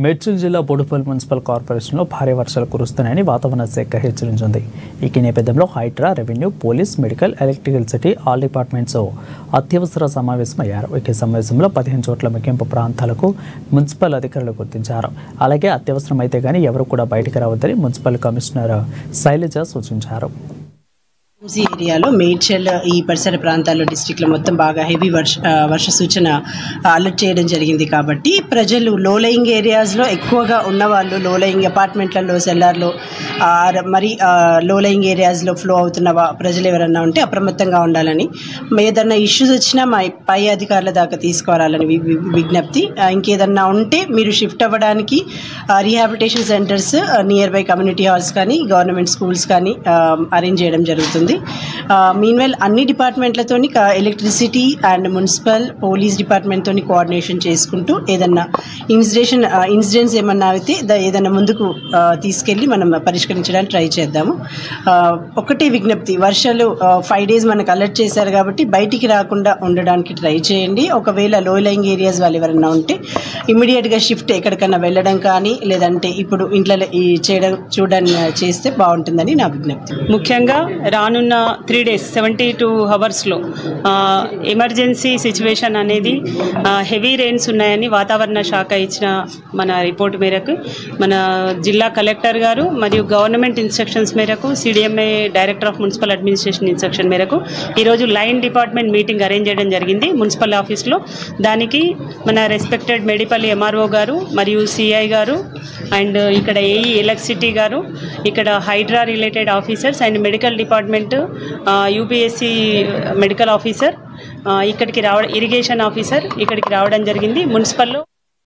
మేడ్చల్ జిల్లా బోడుపల్ మున్సిపల్ కార్పొరేషన్లో భారీ వర్షాలు కురుస్తున్నాయని వాతావరణ శాఖ హెచ్చరించింది. ఈ నేపథ్యంలో Hydraa, revenue, police, medical, electricity all departments అత్యవసర సమావేశమయ్యారు. ఈ సమావేశంలో 15 చోట్ల ముగింపు ప్రాంతాలకు మున్సిపల్ అధికారులు గుర్తించారు. అలాగే అత్యవసరమైతే కానీ ఎవరు కూడా బయటకు రావద్దని మున్సిపల్ కమిషనర్ శైలజ సూచించారు. ఏరియాలో మేడ్చల్ ఈ పరిసర ప్రాంతాల్లో డిస్ట్రిక్ట్లో మొత్తం బాగా హెవీ వర్ష సూచన అలర్ట్ చేయడం జరిగింది. కాబట్టి ప్రజలు లో లయింగ్ ఏరియాస్లో ఎక్కువగా ఉన్నవాళ్ళు, లో లయింగ్ అపార్ట్మెంట్లలో, సెల్లార్లో, మరి లో లయింగ్ ఏరియాస్లో ఫ్లో అవుతున్న ప్రజలు ఎవరన్నా ఉంటే అప్రమత్తంగా ఉండాలని, ఏదన్నా ఇష్యూస్ వచ్చినా మా పై అధికారుల దాకా తీసుకురావాలని విజ్ఞప్తి. ఇంకేదన్నా ఉంటే మీరు షిఫ్ట్ అవ్వడానికి rehabilitation centres near by community halls కానీ గవర్నమెంట్ స్కూల్స్ కానీ అరేంజ్ చేయడం జరుగుతుంది. మీన్వెల్ అన్ని డిపార్ట్మెంట్లతోని ఎలక్ట్రిసిటీ అండ్ మున్సిపల్, పోలీస్ డిపార్ట్మెంట్తో కోఆర్డినేషన్ చేసుకుంటూ ఏదన్నా ఇన్సిడెంట్స్ ఏమన్నా అయితే ఏదన్నా ముందుకు తీసుకెళ్ళి మనం పరిష్కరించడానికి ట్రై చేద్దాము. ఒకటే విజ్ఞప్తి, వర్షాలు 5 days మనకు అలర్ట్ చేశారు కాబట్టి బయటికి రాకుండా ఉండడానికి ట్రై చేయండి. ఒకవేళ లో లయింగ్ ఏరియాస్ వాళ్ళు ఎవరన్నా ఉంటే ఇమ్మీడియట్గా షిఫ్ట్ ఎక్కడికన్నా వెళ్ళడం కానీ లేదంటే ఇప్పుడు ఇంట్లో చూడడానికి చేస్తే బాగుంటుందని నా విజ్ఞప్తి. ముఖ్యంగా రానున్న 3 days 72 hours ఎమర్జెన్సీ సిచ్యువేషన్ అనేది హెవీ రెయిన్స్ ఉన్నాయని వాతావరణ శాఖ ఇచ్చిన మన రిపోర్ట్ మేరకు మన జిల్లా కలెక్టర్ గారు మరియు గవర్నమెంట్ ఇన్స్ట్రక్షన్స్ మేరకు CDMA director of municipal administration instruction మేరకు ఈరోజు లైన్ డిపార్ట్మెంట్ మీటింగ్ అరేంజ్ చేయడం జరిగింది మున్సిపల్ ఆఫీస్లో. దానికి మన రెస్పెక్టెడ్ మెడిపల్లి ఎంఆర్ఓ గారు మరియు సిఐ గారు అండ్ ఇక్కడ ఏఈ ఎలక్ట్రిసిటీ గారు, ఇక్కడ Hydraa related officers and medical department, UPSC medical officer ఇక్కడికి ఇరిగేషన్ ఆఫీసర్ ఇక్కడికి రావడం జరిగింది. మున్సిపల్లో